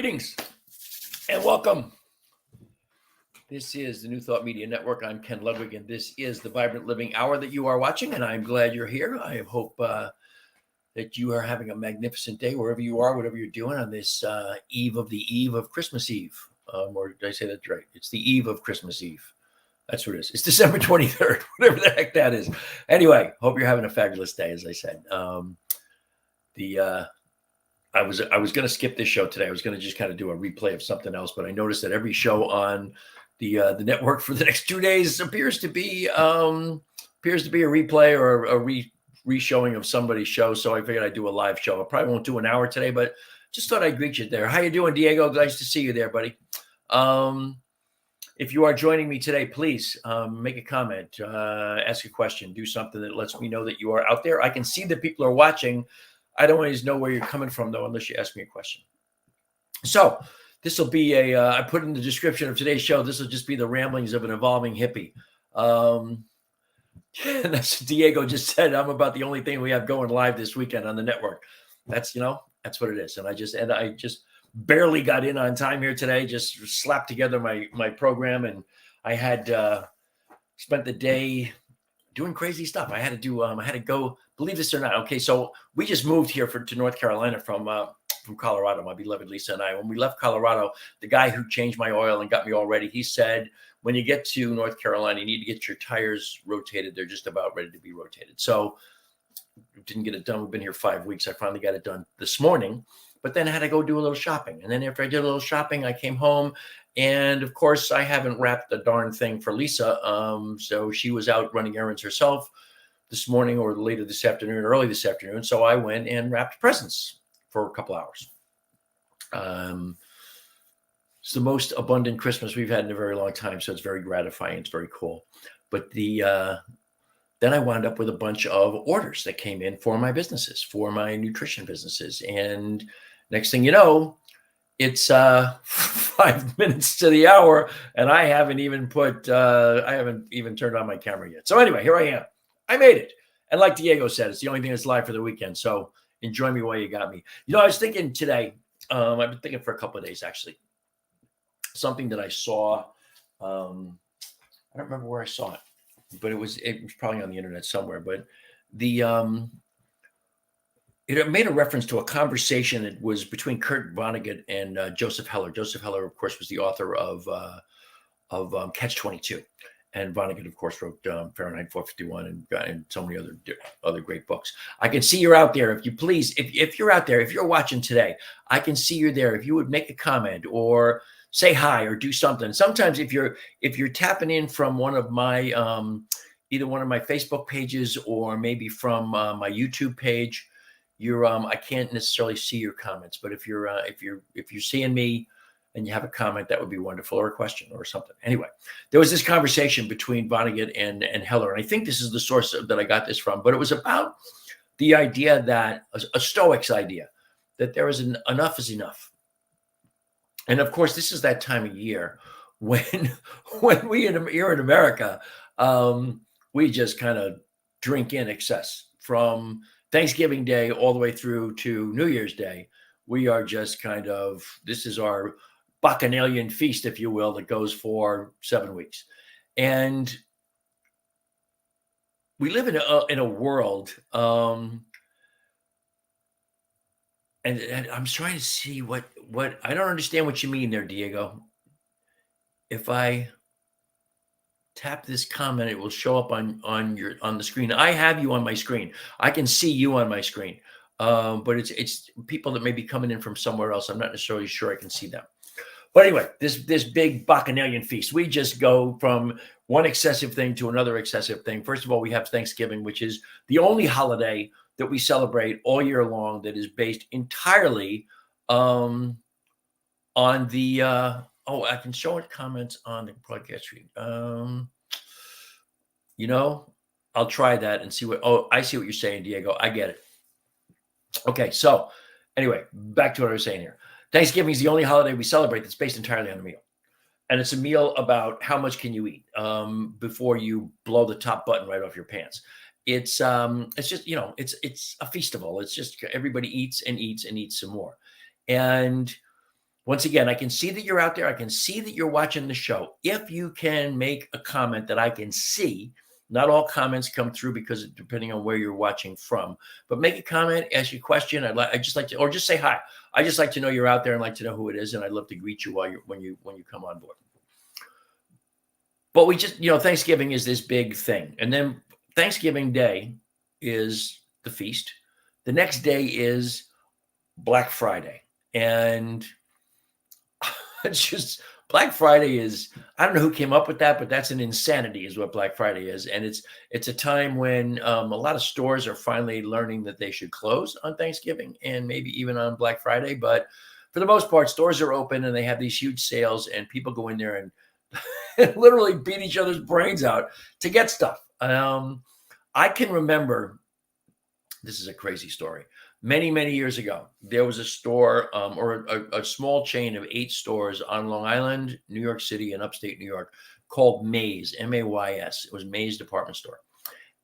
Greetings and welcome. This is the New Thought Media Network. I'm Ken Ludwig, and this is the Vibrant Living Hour that you are watching, and I'm glad you're here. I hope that you are having a magnificent day wherever you are, whatever you're doing on this eve of Christmas Eve. Or did I say that right? It's the eve of Christmas Eve. That's what it is. It's December 23rd, whatever the heck that is. Anyway, hope you're having a fabulous day, as I said. I was going to skip this show today. I was going to just kind of do a replay of something else, but I noticed that every show on the network for the next 2 days appears to be a replay or a re-showing of somebody's show. So I figured I'd do a live show. I probably won't do an hour today, but just thought I'd greet you there. How you doing, Diego? Nice to see you there, buddy. If you are joining me today, please make a comment, ask a question, do something that lets me know that you are out there. I can see that people are watching. I don't always know where you're coming from, though, unless you ask me a question. So this will be I put in the description of today's show, this will just be the ramblings of an evolving hippie. And that's what Diego just said. I'm about the only thing we have going live this weekend on the network. That's what it is. And I just barely got in on time here today, just slapped together my program. And I had spent the day doing crazy stuff. I had to go, believe this or not. Okay. So we just moved here to North Carolina from Colorado, my beloved Lisa and I. When we left Colorado, the guy who changed my oil and got me all ready, he said, when you get to North Carolina, you need to get your tires rotated. They're just about ready to be rotated. So didn't get it done. We've been here 5 weeks. I finally got it done this morning, but then I had to go do a little shopping. And then after I did a little shopping, I came home. And of course, I haven't wrapped the darn thing for Lisa. So she was out running errands herself this morning or later this afternoon, early this afternoon. So I went and wrapped presents for a couple hours. It's the most abundant Christmas we've had in a very long time. So it's very gratifying. It's very cool. But then I wound up with a bunch of orders that came in for my businesses, for my nutrition businesses. And next thing you know, it's 5 minutes to the hour, and I haven't even turned on my camera yet. So anyway, here I am. I made it. And like Diego said, it's the only thing that's live for the weekend. So enjoy me while you got me. I was thinking today, I've been thinking for a couple of days, actually, something that I saw. I don't remember where I saw it, but it was probably on the internet somewhere. But it made a reference to a conversation that was between Kurt Vonnegut and Joseph Heller. Joseph Heller, of course, was the author of Catch-22. And Vonnegut, of course, wrote Fahrenheit 451 and so many other great books. I can see you're out there. If you please, if you're out there, if you're watching today, I can see you're there. If you would make a comment or say hi or do something. Sometimes if you're tapping in from one of my either one of my Facebook pages or maybe from my YouTube page, I can't necessarily see your comments. But if you're seeing me and you have a comment, that would be wonderful, or a question or something. Anyway, there was this conversation between Vonnegut and Heller, and I think this is the source that I got this from, but it was about the idea that a Stoic's idea that there is enough is enough. And of course, this is that time of year when we here in America, we just kind of drink in excess from Thanksgiving Day all the way through to New Year's Day. We are just this is our Bacchanalian feast, if you will, that goes for 7 weeks. And we live in a world, and I'm trying to see what I don't understand what you mean there, Diego. If I tap this comment, it will show up on the screen. I have you on my screen. I can see you on my screen. But it's people that may be coming in from somewhere else. I'm not necessarily sure I can see them. But anyway, this big Bacchanalian feast, we just go from one excessive thing to another excessive thing. First of all, we have Thanksgiving, which is the only holiday that we celebrate all year long that is based entirely on the I can show it comments on the broadcast screen. I'll try that and see I see what you're saying, Diego. I get it. Okay, so anyway, back to what I was saying here. Thanksgiving is the only holiday we celebrate that's based entirely on a meal. And it's a meal about how much can you eat before you blow the top button right off your pants. It's just, it's a festival. It's just everybody eats and eats and eats some more. And Once again, I can see that you're out there. I can see that you're watching the show. If you can make a comment that I can see, not all comments come through because depending on where you're watching from, but make a comment, ask you a question. I just like to, or just say hi. I just like to know you're out there and like to know who it is, and I'd love to greet you when you come on board. But we just, Thanksgiving is this big thing, and then Thanksgiving Day is the feast. The next day is Black Friday, and it's just Black Friday is, I don't know who came up with that, but that's an insanity is what Black Friday is. And it's a time when a lot of stores are finally learning that they should close on Thanksgiving and maybe even on Black Friday. But for the most part, stores are open and they have these huge sales and people go in there and literally beat each other's brains out to get stuff. I can remember, this is a crazy story. Many, many years ago, there was a store or a small chain of 8 stores on Long Island, New York City, and upstate New York called Mays, M-A-Y-S. It was Mays Department Store.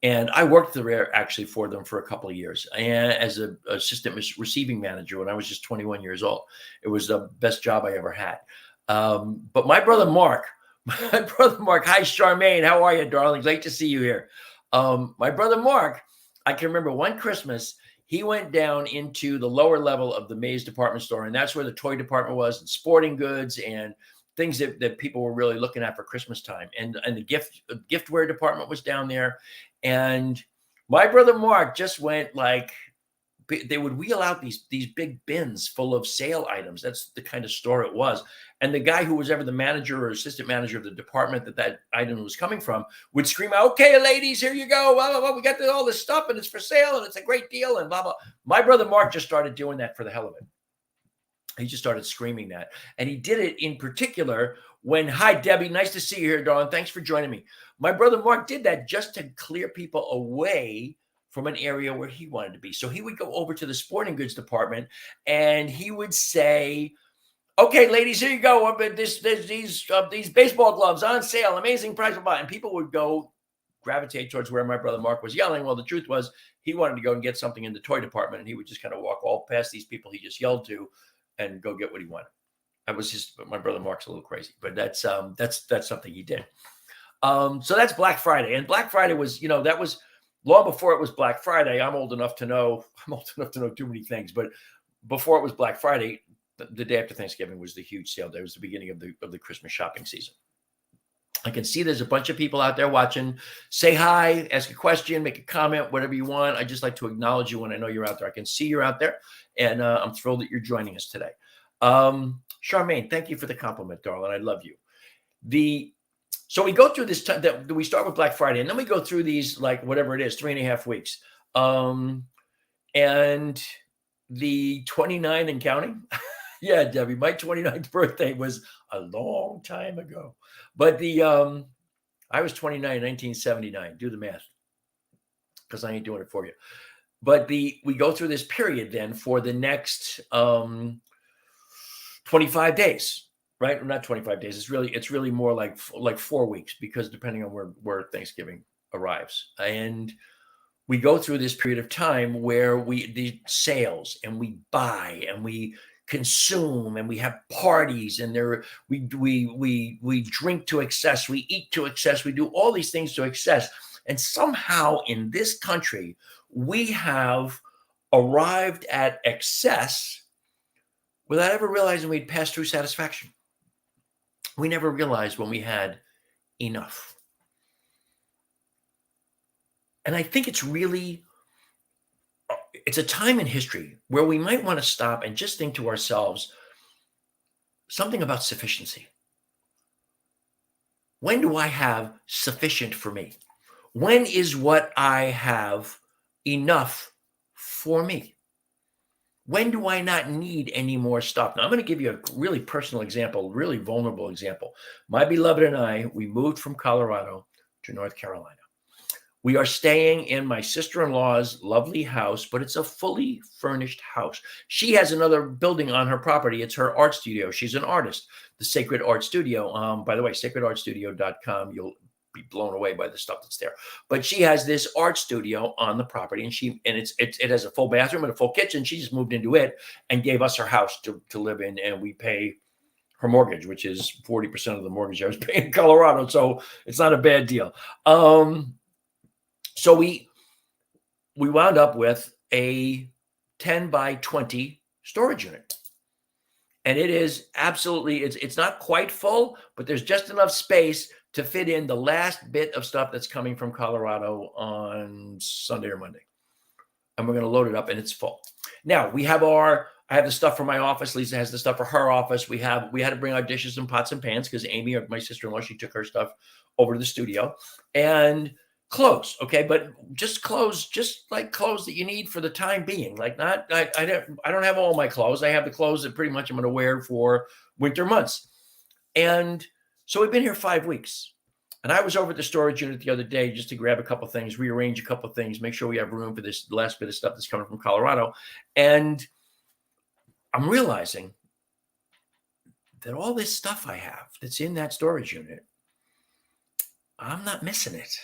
And I worked there actually for them for a couple of years and as an assistant receiving manager when I was just 21 years old. It was the best job I ever had. But my brother Mark, hi, Charmaine. How are you, darling? Great to see you here. My brother Mark, I can remember one Christmas, he went down into the lower level of the Mays department store, and that's where the toy department was, and sporting goods and things that people were really looking at for Christmas time. And the giftware department was down there. And my brother Mark just went like, they would wheel out these big bins full of sale items. That's the kind of store it was. And the guy who was ever the manager or assistant manager of the department that item was coming from would scream out, "Okay, ladies, here you go. Blah, blah, blah. We got all this stuff and it's for sale and it's a great deal and blah, blah." My brother Mark just started doing that for the hell of it. He just started screaming that. And he did it in particular when, "Hi, Debbie, nice to see you here, darling. Thanks for joining me." My brother Mark did that just to clear people away from an area where he wanted to be. So he would go over to the sporting goods department and he would say, "Okay, ladies, here you go. There's these baseball gloves on sale, amazing price." And people would go gravitate towards where my brother Mark was yelling. Well, the truth was he wanted to go and get something in the toy department, and he would just kind of walk all past these people he just yelled to and go get what he wanted. That was just, my brother Mark's a little crazy, but that's something he did. So that's Black Friday, and Black Friday was, that was long before it was Black Friday. I'm old enough to know too many things, but before it was Black Friday, the day after Thanksgiving was the huge sale day. It was the beginning of the Christmas shopping season. I can see there's a bunch of people out there watching. Say hi, ask a question, make a comment, whatever you want. I just like to acknowledge you when I know you're out there. I can see you're out there, and I'm thrilled that you're joining us today. Charmaine, thank you for the compliment, darling. I love you. So we go through this time that we start with Black Friday, and then we go through these, like, whatever it is, 3.5 weeks. And the 29 and counting. Yeah, Debbie, my 29th birthday was a long time ago. But I was 29 in 1979. Do the math, because I ain't doing it for you. But we go through this period then for the next 25 days. Right? Not 25 days. It's really more like 4 weeks, because depending on where Thanksgiving arrives. And we go through this period of time where the sales, and we buy and we consume and we have parties, and we drink to excess, we eat to excess, we do all these things to excess. And somehow in this country, we have arrived at excess without ever realizing we'd passed through satisfaction. We never realized when we had enough. And I think it's a time in history where we might want to stop and just think to ourselves something about sufficiency. When do I have sufficient for me? When is what I have enough for me? When do I not need any more stuff? Now, I'm going to give you a really personal example, really vulnerable example. My beloved and I, we moved from Colorado to North Carolina. We are staying in my sister-in-law's lovely house, but it's a fully furnished house. She has another building on her property. It's her art studio. She's an artist, the Sacred Art Studio. By the way, sacredartstudio.com. You'll be blown away by the stuff that's there. But she has this art studio on the property, and it has a full bathroom and a full kitchen. She just moved into it and gave us her house to live in, and we pay her mortgage, which is 40% of the mortgage I was paying in Colorado. So it's not a bad deal. So we wound up with a 10 by 20 storage unit. And it is absolutely, it's not quite full, but there's just enough space to fit in the last bit of stuff that's coming from Colorado on Sunday or Monday. And we're going to load it up, and it's full. Now I have the stuff for my office. Lisa has the stuff for her office. We had to bring our dishes and pots and pans because Amy, my sister-in-law, she took her stuff over to the studio. And clothes, okay, but just clothes, just like clothes that you need for the time being. Like I don't have all my clothes. I have the clothes that pretty much I'm going to wear for winter months. And so we've been here 5 weeks. And I was over at the storage unit the other day just to grab a couple of things, rearrange a couple of things, make sure we have room for this last bit of stuff that's coming from Colorado. And I'm realizing that all this stuff I have that's in that storage unit, I'm not missing it.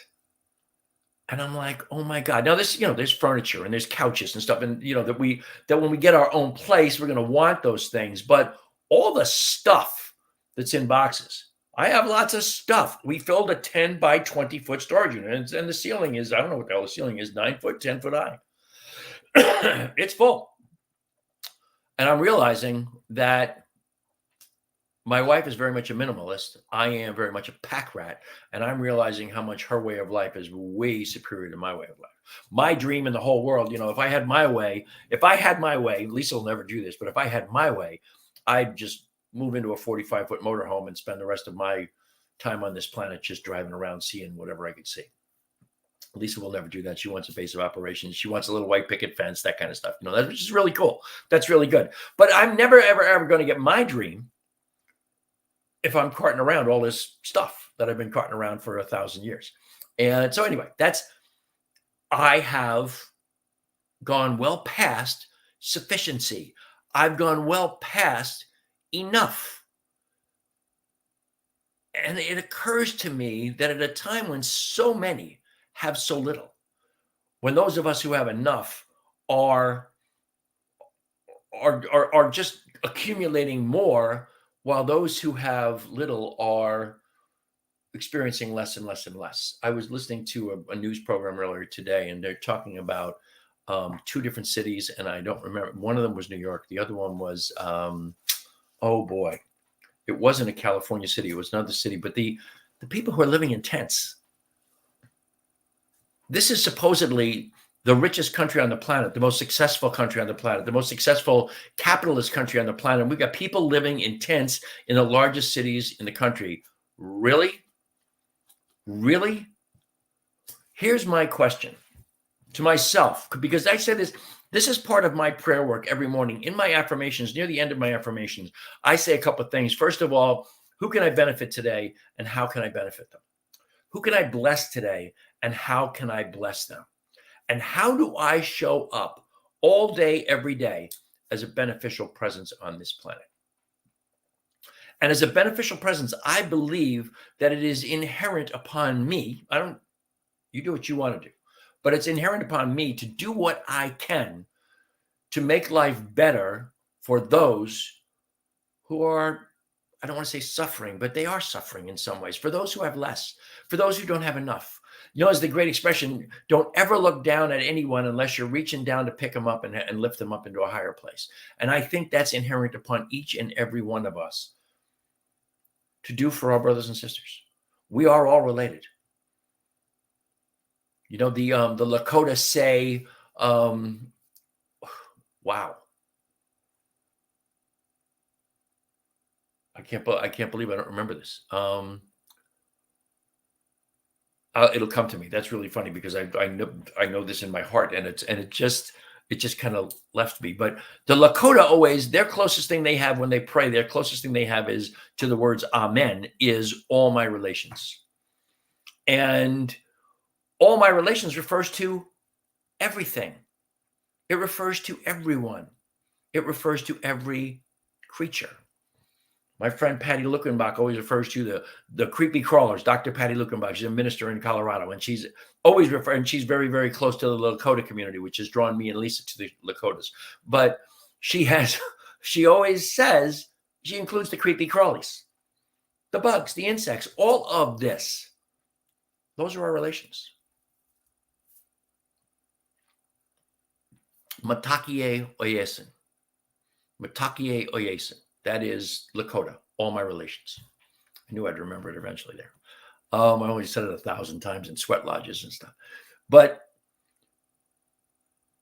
And I'm like, oh my God. Now there's furniture and there's couches and stuff. And that when we get our own place, we're going to want those things. But all the stuff that's in boxes, I have lots of stuff. We filled a 10 by 20 foot storage unit, and the ceiling is, I don't know what the hell the ceiling is, 9 foot, 10 foot high. It's full. And I'm realizing that my wife is very much a minimalist. I am very much a pack rat. And I'm realizing how much her way of life is way superior to my way of life. My dream in the whole world, if I had my way, Lisa will never do this, but if I had my way, I'd just move into a 45-foot motorhome and spend the rest of my time on this planet just driving around seeing whatever I could see. Lisa will never do that. She wants a base of operations. She wants a little white picket fence, that kind of stuff. Which is really cool. That's really good. But I'm never, ever, ever going to get my dream if I'm carting around all this stuff that I've been carting around for 1,000 years. And so anyway, I have gone well past sufficiency. I've gone well past enough. And it occurs to me that at a time when so many have so little, when those of us who have enough are just accumulating more, while those who have little are experiencing less and less and less. I was listening to a news program earlier today, and they're talking about 2 different cities, and I don't remember. One of them was New York. The other one was, oh boy, it wasn't a California city. It was another city. But the people who are living in tents, this is supposedly the richest country on the planet, the most successful country on the planet, the most successful capitalist country on the planet. And we've got people living in tents in the largest cities in the country. Really? Really? Here's my question to myself, because I said this is part of my prayer work every morning. In my affirmations, near the end of my affirmations, I say a couple of things. First of all, who can I benefit today, and how can I benefit them? Who can I bless today, and how can I bless them? And how do I show up all day, every day as a beneficial presence on this planet? And as a beneficial presence, I believe that it is inherent upon me. You do what you want to do, but it's inherent upon me to do what I can to make life better for those who are, I don't want to say suffering, but they are suffering in some ways. For those who have less, for those who don't have enough. As the great expression, don't ever look down at anyone unless you're reaching down to pick them up and lift them up into a higher place. And I think that's inherent upon each and every one of us to do for our brothers and sisters. We are all related. The Lakota say, wow. I can't believe I don't remember this. It'll come to me. That's really funny because I know this in my heart, and it just kind of left me. But the Lakota always, their closest thing they have when they pray, their closest thing they have is to the words Amen, is all my relations. And all my relations refers to everything. It refers to everyone. It refers to every creature. My friend Patty Luckenbach always refers to the creepy crawlers, Dr. Patty Luckenbach. She's a minister in Colorado, and she's always referring, she's very, very close to the Lakota community, which has drawn me and Lisa to the Lakotas. But she always says, she includes the creepy crawlies, the bugs, the insects, all of this. Those are our relations. Matakie Oyesin. Matakie Oyesin. That is Lakota, all my relations. I knew I'd remember it eventually there. I only said it 1,000 times in sweat lodges and stuff. But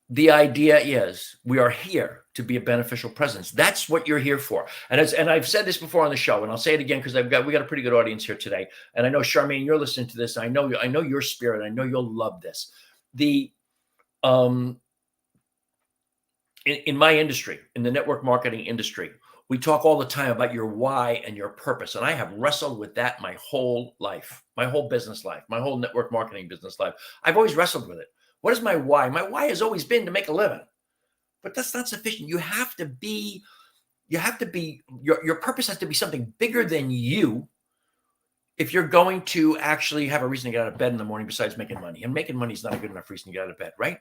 the idea is we are here to be a beneficial presence. That's what you're here for. And I've said this before on the show, and I'll say it again because we got a pretty good audience here today. And I know, Charmaine, you're listening to this. I know your spirit. I know you'll love this. In my industry, in the network marketing industry, we talk all the time about your why and your purpose. And I have wrestled with that my whole life, my whole business life, my whole network marketing business life. I've always wrestled with it. What is my why? My why has always been to make a living. But that's not sufficient. Your purpose has to be something bigger than you if you're going to actually have a reason to get out of bed in the morning besides making money. And making money is not a good enough reason to get out of bed, right?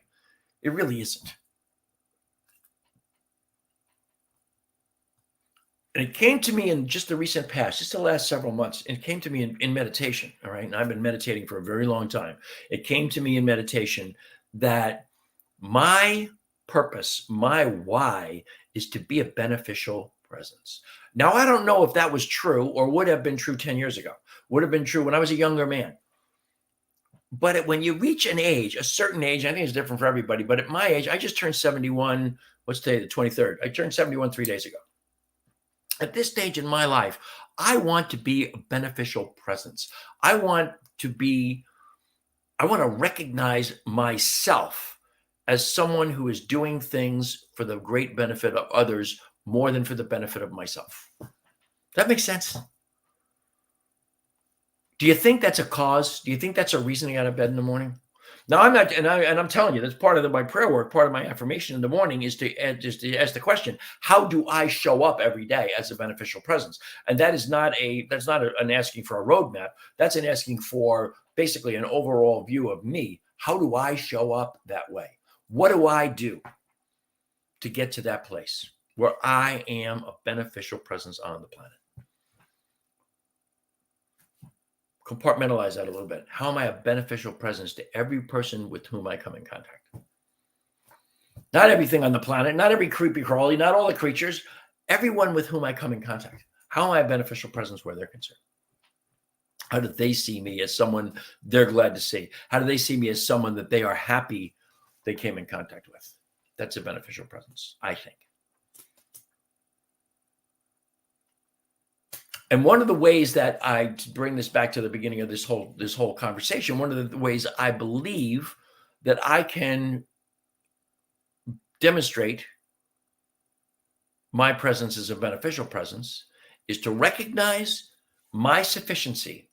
It really isn't. And it came to me in just the recent past, just the last several months. It came to me in meditation. All right. And I've been meditating for a very long time. It came to me in meditation that my purpose, my why, is to be a beneficial presence. Now, I don't know if that was true or would have been true 10 years ago, would have been true when I was a younger man. But when you reach an age, a certain age, I think it's different for everybody. But at my age, I just turned 71. What's today, the 23rd? I turned 71 3 days ago. At this stage in my life, I want to be a beneficial presence. I want to recognize myself as someone who is doing things for the great benefit of others more than for the benefit of myself. That makes sense. Do you think that's a cause? Do you think that's a reason to get out of bed in the morning? Now, I'm not, and I'm telling you, that's part of my prayer work. Part of my affirmation in the morning is to ask the question: how do I show up every day as a beneficial presence? And that's not an asking for a roadmap. That's an asking for basically an overall view of me. How do I show up that way? What do I do to get to that place where I am a beneficial presence on the planet? Compartmentalize that a little bit. How am I a beneficial presence to every person with whom I come in contact? Not everything on the planet, not every creepy crawly, not all the creatures, everyone with whom I come in contact. How am I a beneficial presence where they're concerned? How do they see me as someone they're glad to see? How do they see me as someone that they are happy they came in contact with? That's a beneficial presence, I think. And one of the ways that to bring this back to the beginning of this whole conversation, one of the ways I believe that I can demonstrate my presence as a beneficial presence is to recognize my sufficiency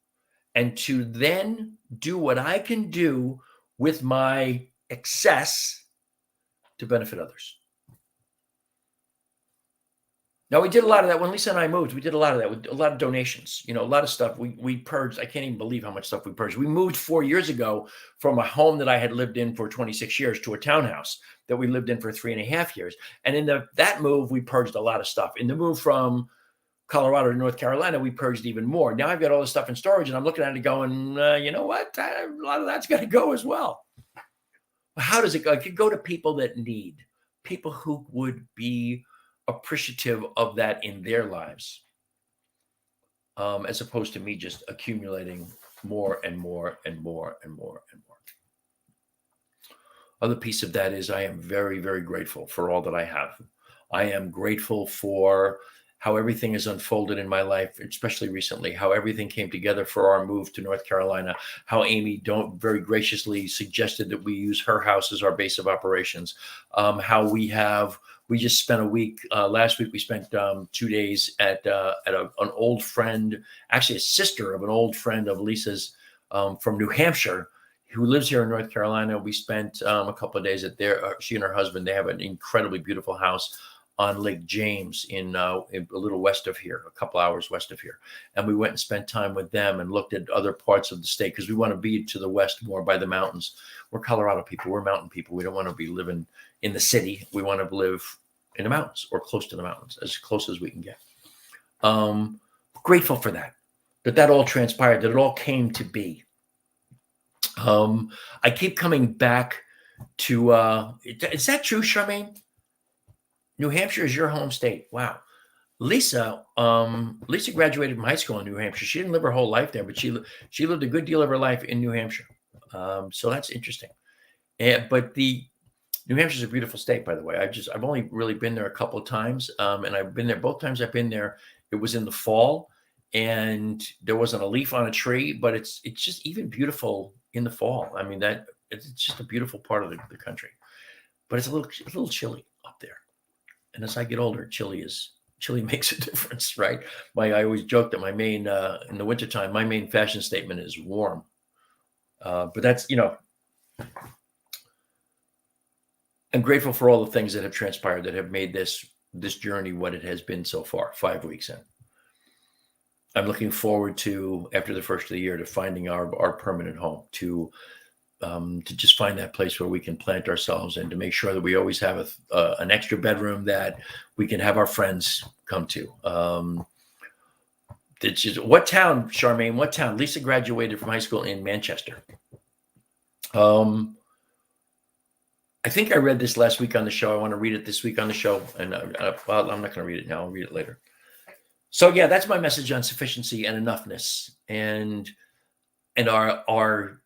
and to then do what I can do with my excess to benefit others. Now, we did a lot of that when Lisa and I moved. We did a lot of that with a lot of donations, a lot of stuff. We purged. I can't even believe how much stuff we purged. We moved 4 years ago from a home that I had lived in for 26 years to a townhouse that we lived in for 3.5 years. And in that move, we purged a lot of stuff. In the move from Colorado to North Carolina, we purged even more. Now I've got all this stuff in storage, and I'm looking at it going, you know what? A lot of that's got to go as well. How does it go? It could go to people that need, people who would be appreciative of that in their lives, as opposed to me just accumulating more and more and more and more and more. Other piece of that is I am very, very grateful for all that I have. I am grateful for how everything has unfolded in my life, especially recently, how everything came together for our move to North Carolina, how Amy very graciously suggested that we use her house as our base of operations, how we just spent a week, last week we spent 2 days at an old friend, actually a sister of an old friend of Lisa's from New Hampshire, who lives here in North Carolina. We spent a couple of days at she and her husband, they have an incredibly beautiful house on Lake James in a little west of here, a couple hours west of here. And we went and spent time with them and looked at other parts of the state because we want to be to the west more by the mountains. We're Colorado people. We're mountain people. We don't want to be living in the city. We want to live in the mountains or close to the mountains, as close as we can get. Grateful for that all transpired, that it all came to be. I keep coming back to, is that true, Charmaine? New Hampshire is your home state. Wow. Lisa graduated from high school in New Hampshire. She didn't live her whole life there, but she lived a good deal of her life in New Hampshire. So that's interesting. But New Hampshire is a beautiful state, by the way. I've only really been there a couple of times. And I've been there both times I've been there. It was in the fall and there wasn't a leaf on a tree, but it's just even beautiful in the fall. I mean, it's just a beautiful part of the country, but it's a little chilly up there. And as I get older, chili makes a difference, right? I always joke that in the wintertime, my main fashion statement is warm. But that's, I'm grateful for all the things that have transpired that have made this journey what it has been so far, 5 weeks in. I'm looking forward to, after the first of the year, to finding our permanent home, to just find that place where we can plant ourselves and to make sure that we always have an extra bedroom that we can have our friends come to. What town, Charmaine? What town? Lisa graduated from high school in Manchester. I think I read this last week on the show. I want to read it this week on the show. And I'm not going to read it now. I'll read it later. So yeah, that's my message on sufficiency and enoughness and our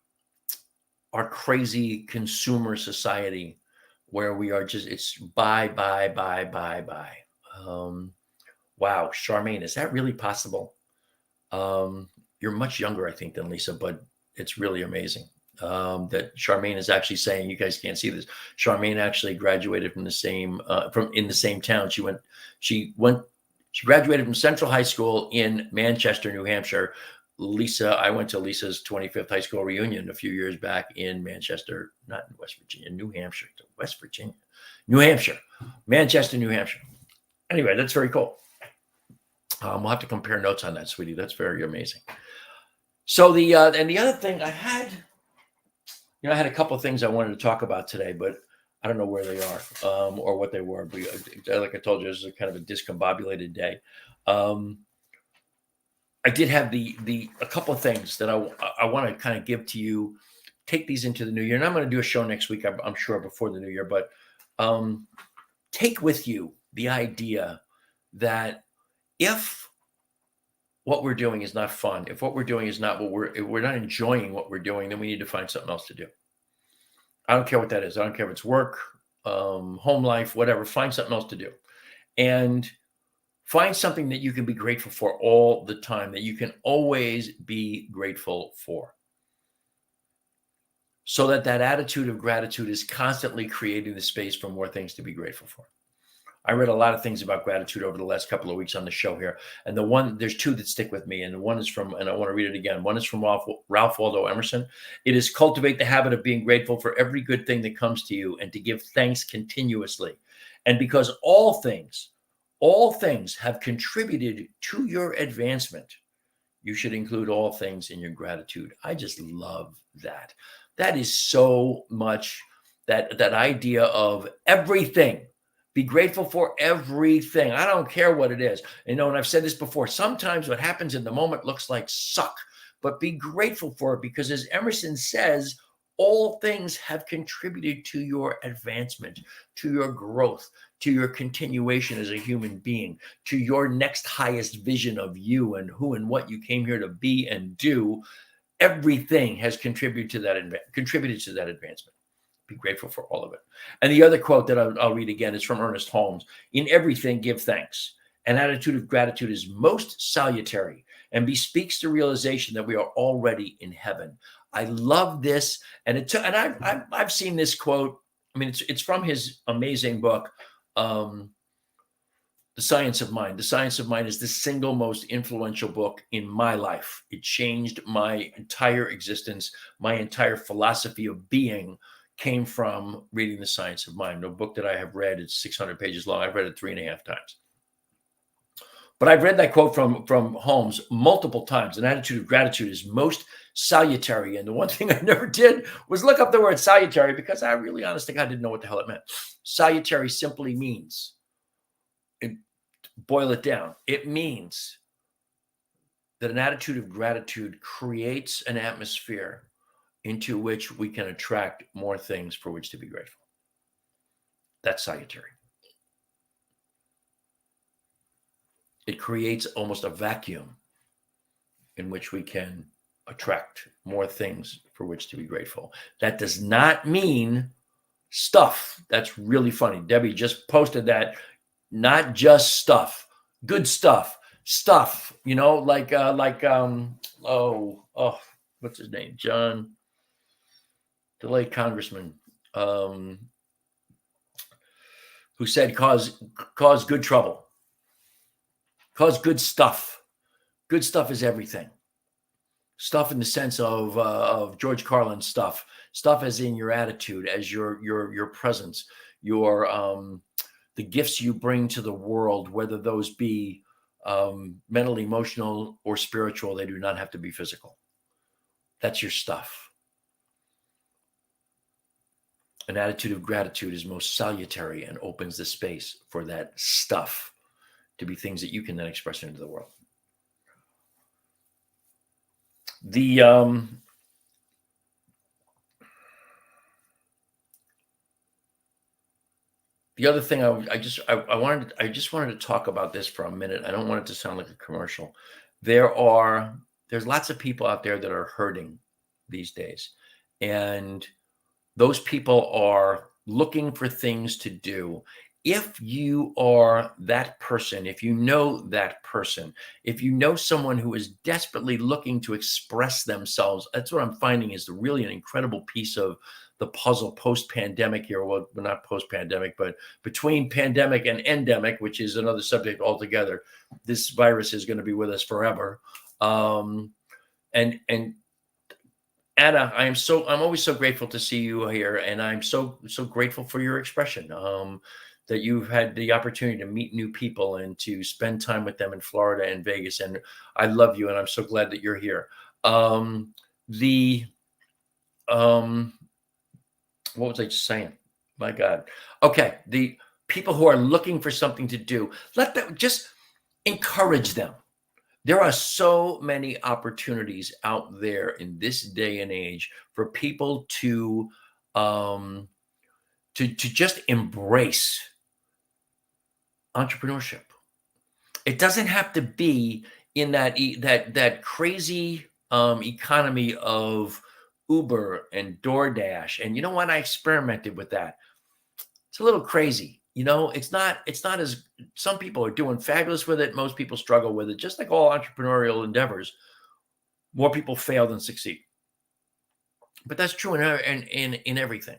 crazy consumer society where we are just, it's buy. Wow. Charmaine, is that really possible? You're much younger, I think, than Lisa, but it's really amazing. That Charmaine is actually saying, you guys can't see this. Charmaine actually graduated from in the same town. She graduated from Central High School in Manchester, New Hampshire. I went to Lisa's 25th high school reunion a few years back in Manchester, not in West Virginia, New Hampshire, New Hampshire, Manchester, New Hampshire. Anyway, that's very cool. We'll have to compare notes on that, sweetie. That's very amazing. So and the other thing I had a couple of things I wanted to talk about today, but I don't know where they are or what they were. But like I told you, this is kind of a discombobulated day. I did have a couple of things that I want to kind of give to you. Take these into the new year, and I'm going to do a show next week, I'm sure, before the new year. But take with you the idea that if what we're doing is not fun, if what we're doing is not if we're not enjoying what we're doing, then we need to find something else to do. I don't care what that is. I don't care if it's work, home life, whatever. Find something else to do. And find something that you can be grateful for all the time, that you can always be grateful for. So that attitude of gratitude is constantly creating the space for more things to be grateful for. I read a lot of things about gratitude over the last couple of weeks on the show here. And there's two that stick with me. And one is and I want to read it again. One is from Ralph Waldo Emerson. It is cultivate the habit of being grateful for every good thing that comes to you and to give thanks continuously. And because all things have contributed to your advancement, you should include all things in your gratitude. I just love that. That is so much that idea of everything. Be grateful for everything. I don't care what it is. And I've said this before, sometimes what happens in the moment looks like suck, but be grateful for it because, as Emerson says, all things have contributed to your advancement, to your growth, to your continuation as a human being, to your next highest vision of you and who and what you came here to be and do. Everything has contributed to that advancement. Be grateful for all of it. And the other quote that I'll read again is from Ernest Holmes. In everything, give thanks. An attitude of gratitude is most salutary and bespeaks the realization that we are already in heaven. I love this. And I've seen this quote. I mean, it's from his amazing book, The Science of Mind. The Science of Mind is the single most influential book in my life. It changed my entire existence, my entire philosophy of being came from reading The Science of Mind, a book that I have read. It's 600 pages long. I've read it 3.5 times. But I've read that quote from Holmes multiple times. An attitude of gratitude is most salutary. And the one thing I never did was look up the word salutary, because I really, honest to God, didn't know what the hell it meant. Salutary simply means, boil it down, it means that an attitude of gratitude creates an atmosphere into which we can attract more things for which to be grateful. That's salutary. It creates almost a vacuum in which we can attract more things for which to be grateful. That does not mean stuff. That's really funny. Debbie just posted that. Not just stuff, good stuff, like what's his name? John, the late congressman, who said cause good trouble. Cause good stuff. Good stuff is everything. Stuff in the sense of George Carlin's stuff. Stuff as in your attitude, as your presence, your the gifts you bring to the world, whether those be mental, emotional, or spiritual. They do not have to be physical. That's your stuff. An attitude of gratitude is most salutary and opens the space for that stuff to be things that you can then express into the world. The other thing I just wanted to talk about this for a minute. I don't want it to sound like a commercial. There's lots of people out there that are hurting these days, and those people are looking for things to do. If you are that person, if you know that person, if you know someone who is desperately looking to express themselves, that's what I'm finding is really an incredible piece of the puzzle post-pandemic here. Well, not post-pandemic, but between pandemic and endemic, which is another subject altogether. This virus is going to be with us forever. And Anna, I'm always so grateful to see you here, and I'm so grateful for your expression. That you've had the opportunity to meet new people and to spend time with them in Florida and Vegas. And I love you, and I'm so glad that you're here. What was I just saying? My God. Okay. The people who are looking for something to do, let them, just encourage them. There are so many opportunities out there in this day and age for people to just embrace entrepreneurship. It doesn't have to be in that crazy economy of Uber and DoorDash. And you know what? I experimented with that. It's a little crazy. It's not as, some people are doing fabulous with it. Most people struggle with it. Just like all entrepreneurial endeavors, more people fail than succeed. But that's true in everything.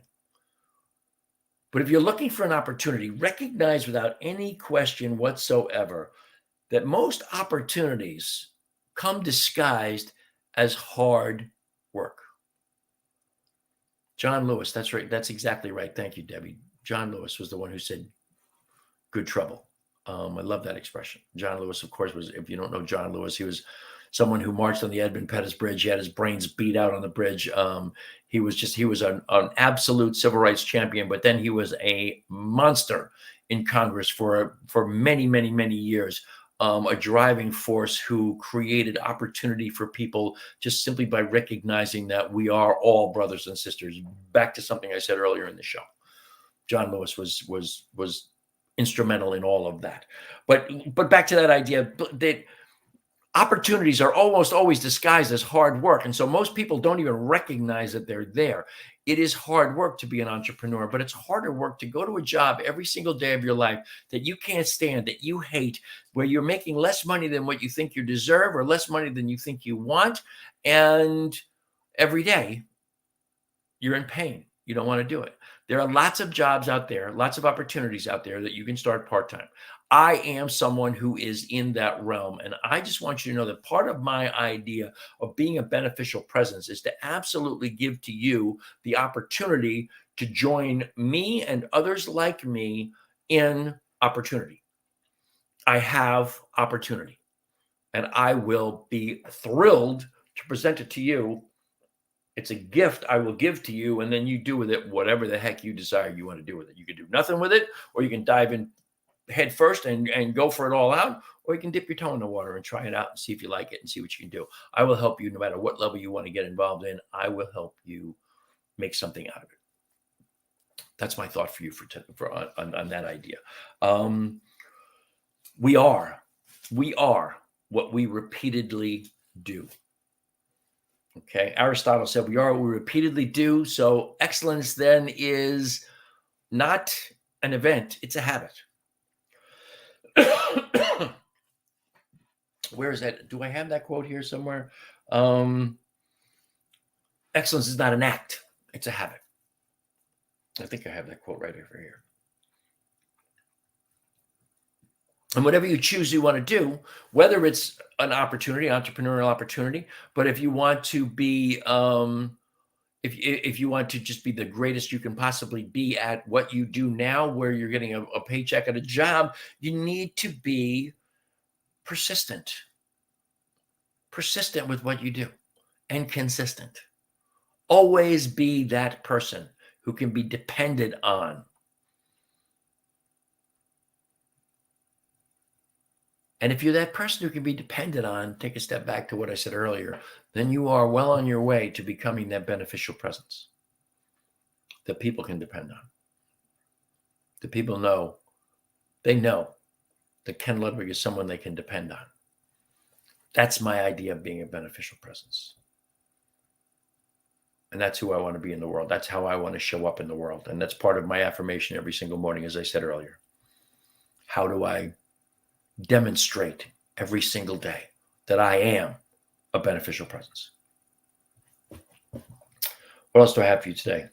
But if you're looking for an opportunity, recognize without any question whatsoever that most opportunities come disguised as hard work. John Lewis, that's right. That's exactly right. Thank you, Debbie. John Lewis was the one who said good trouble. I love that expression. John Lewis, of course, was, if you don't know John Lewis, he was someone who marched on the Edmund Pettus Bridge. He had his brains beat out on the bridge. He was an absolute civil rights champion, but then he was a monster in Congress for many, many, many years. A driving force who created opportunity for people just simply by recognizing that we are all brothers and sisters. Back to something I said earlier in the show. John Lewis was instrumental in all of that. But back to that idea that opportunities are almost always disguised as hard work. And so most people don't even recognize that they're there. It is hard work to be an entrepreneur, but it's harder work to go to a job every single day of your life that you can't stand, that you hate, where you're making less money than what you think you deserve or less money than you think you want. And every day you're in pain. You don't want to do it. There are lots of jobs out there, lots of opportunities out there that you can start part-time. I am someone who is in that realm. And I just want you to know that part of my idea of being a beneficial presence is to absolutely give to you the opportunity to join me and others like me in opportunity. I have opportunity, and I will be thrilled to present it to you. It's a gift I will give to you, and then you do with it whatever the heck you desire you want to do with it. You can do nothing with it, or you can dive in head first and go for it all out, or you can dip your toe in the water and try it out and see if you like it and see what you can do. I will help you no matter what level you want to get involved in. I will help you make something out of it. That's my thought for you on that idea. We are what we repeatedly do. Okay, Aristotle said we are what we repeatedly do. So excellence then is not an event, it's a habit. Where is that? Do I have that quote here somewhere? Excellence is not an act, it's a habit. I think I have that quote right over here. And whatever you choose you want to do, whether it's an opportunity, entrepreneurial opportunity, but if you want to be, if you want to just be the greatest you can possibly be at what you do now, where you're getting a paycheck at a job, you need to be persistent with what you do, and consistent. Always be that person who can be depended on. And if you're that person who can be depended on, take a step back to what I said earlier, then you are well on your way to becoming that beneficial presence that people can depend on. The people know that Ken Ludwig is someone they can depend on. That's my idea of being a beneficial presence. And that's who I want to be in the world. That's how I want to show up in the world. And that's part of my affirmation every single morning, as I said earlier. How do I demonstrate every single day that I am a beneficial presence? What else do I have for you today?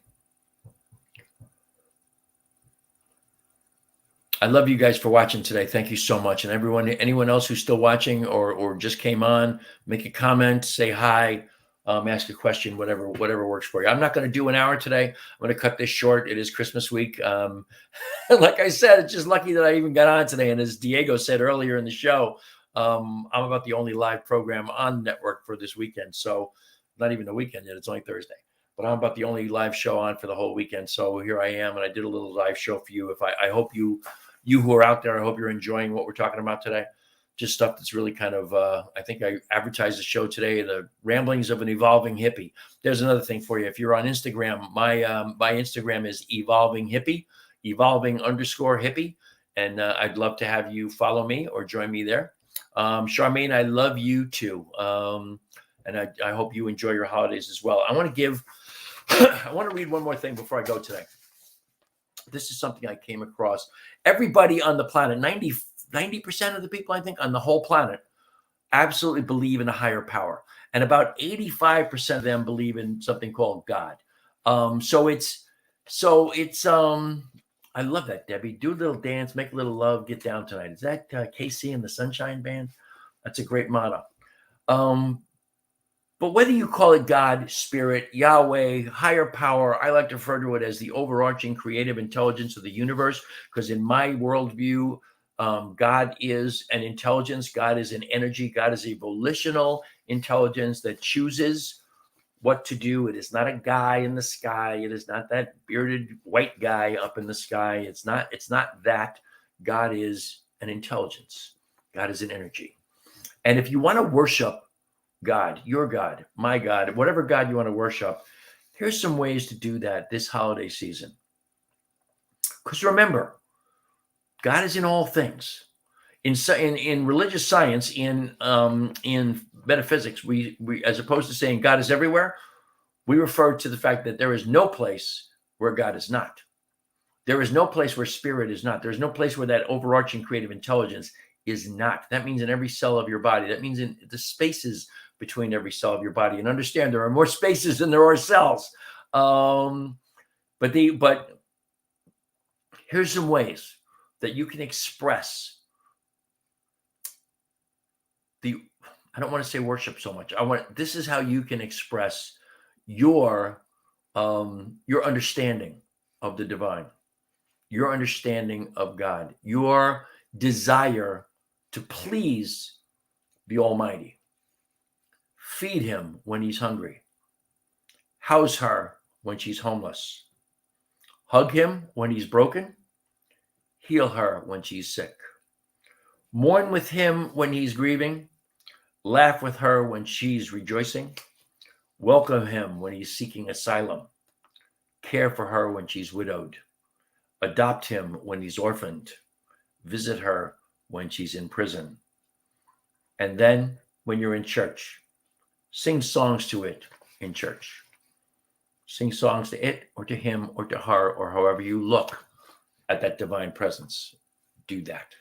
I love you guys for watching today. Thank you so much. And anyone else who's still watching or just came on, make a comment, say hi, ask a question, whatever works for you. I'm not going to do an hour today. I'm going to cut this short. It is Christmas week. Like I said, it's just lucky that I even got on today. And as Diego said earlier in the show, I'm about the only live program on network for this weekend. So not even the weekend yet. It's only Thursday. But I'm about the only live show on for the whole weekend. So here I am, and I did a little live show for you. I hope you who are out there, I hope you're enjoying what we're talking about today. Just stuff that's really kind of, I think I advertised the show today, the ramblings of an evolving hippie. There's another thing for you. If you're on Instagram, my Instagram is Evolving Hippie, Evolving_Hippie. And I'd love to have you follow me or join me there. Charmaine, I love you too. And I hope you enjoy your holidays as well. I want to read one more thing before I go today. This is something I came across. Everybody on the planet, 90% of the people, I think, on the whole planet absolutely believe in a higher power. And about 85% of them believe in something called God. So it's I love that, Debbie. Do a little dance, make a little love, get down tonight. Is that KC and the Sunshine Band? That's a great motto. But whether you call it God, Spirit, Yahweh, higher power, I like to refer to it as the overarching creative intelligence of the universe, because in my worldview, God is an intelligence. God is an energy. God is a volitional intelligence that chooses what to do. It is not a guy in the sky. It is not that bearded white guy up in the sky. It's not that. God is an intelligence. God is an energy. And if you want to worship God, your God, my God, whatever God you want to worship, here's some ways to do that this holiday season. Because remember, God is in all things. In religious science, in metaphysics, we as opposed to saying God is everywhere, we refer to the fact that there is no place where God is not. There is no place where spirit is not. There's no place where that overarching creative intelligence is not. That means in every cell of your body. That means in the spaces between every cell of your body. And understand, there are more spaces than there are cells. But here's some ways that you can express I don't want to say worship so much. This is how you can express your understanding of the divine, your understanding of God, your desire to please the Almighty. Feed him when he's hungry. House her when she's homeless. Hug him when he's broken. Heal her when she's sick. Mourn with him when he's grieving. Laugh with her when she's rejoicing. Welcome him when he's seeking asylum. Care for her when she's widowed. Adopt him when he's orphaned. Visit her when she's in prison. And then when you're in church, sing songs to it in church. Sing songs to it or to him or to her or however you look at that divine presence. Do that.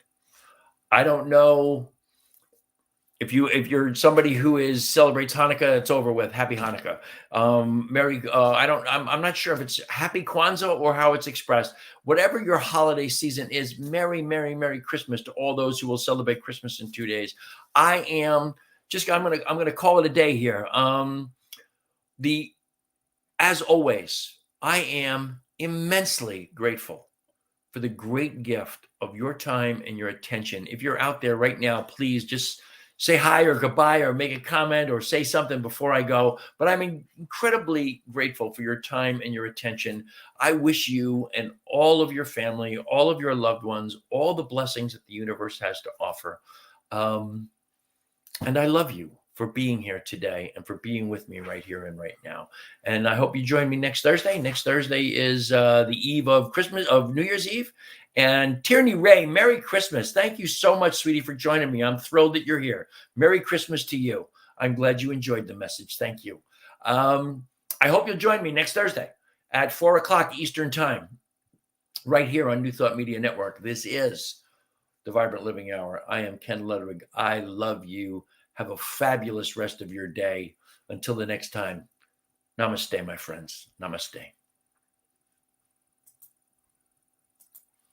I don't know if you're somebody who celebrates Hanukkah, it's over with. Happy Hanukkah. I'm not sure if it's Happy Kwanzaa or how it's expressed. Whatever your holiday season is, Merry, Merry, Merry Christmas to all those who will celebrate Christmas in 2 days. I'm gonna call it a day here. As always, I am immensely grateful for the great gift of your time and your attention. If you're out there right now, please just say hi or goodbye or make a comment or say something before I go. But I'm incredibly grateful for your time and your attention. I wish you and all of your family, all of your loved ones, all the blessings that the universe has to offer. And I love you for being here today and for being with me right here and right now. And I hope you join me next Thursday. Next Thursday is the eve of New Year's Eve. And Tierney Ray, Merry Christmas. Thank you so much, sweetie, for joining me. I'm thrilled that you're here. Merry Christmas to you. I'm glad you enjoyed the message. Thank you. I hope you'll join me next Thursday at 4 o'clock Eastern Time, right here on New Thought Media Network. This is the Vibrant Living Hour. I am Ken Ludwig. I love you. Have a fabulous rest of your day. Until the next time, namaste, my friends. Namaste.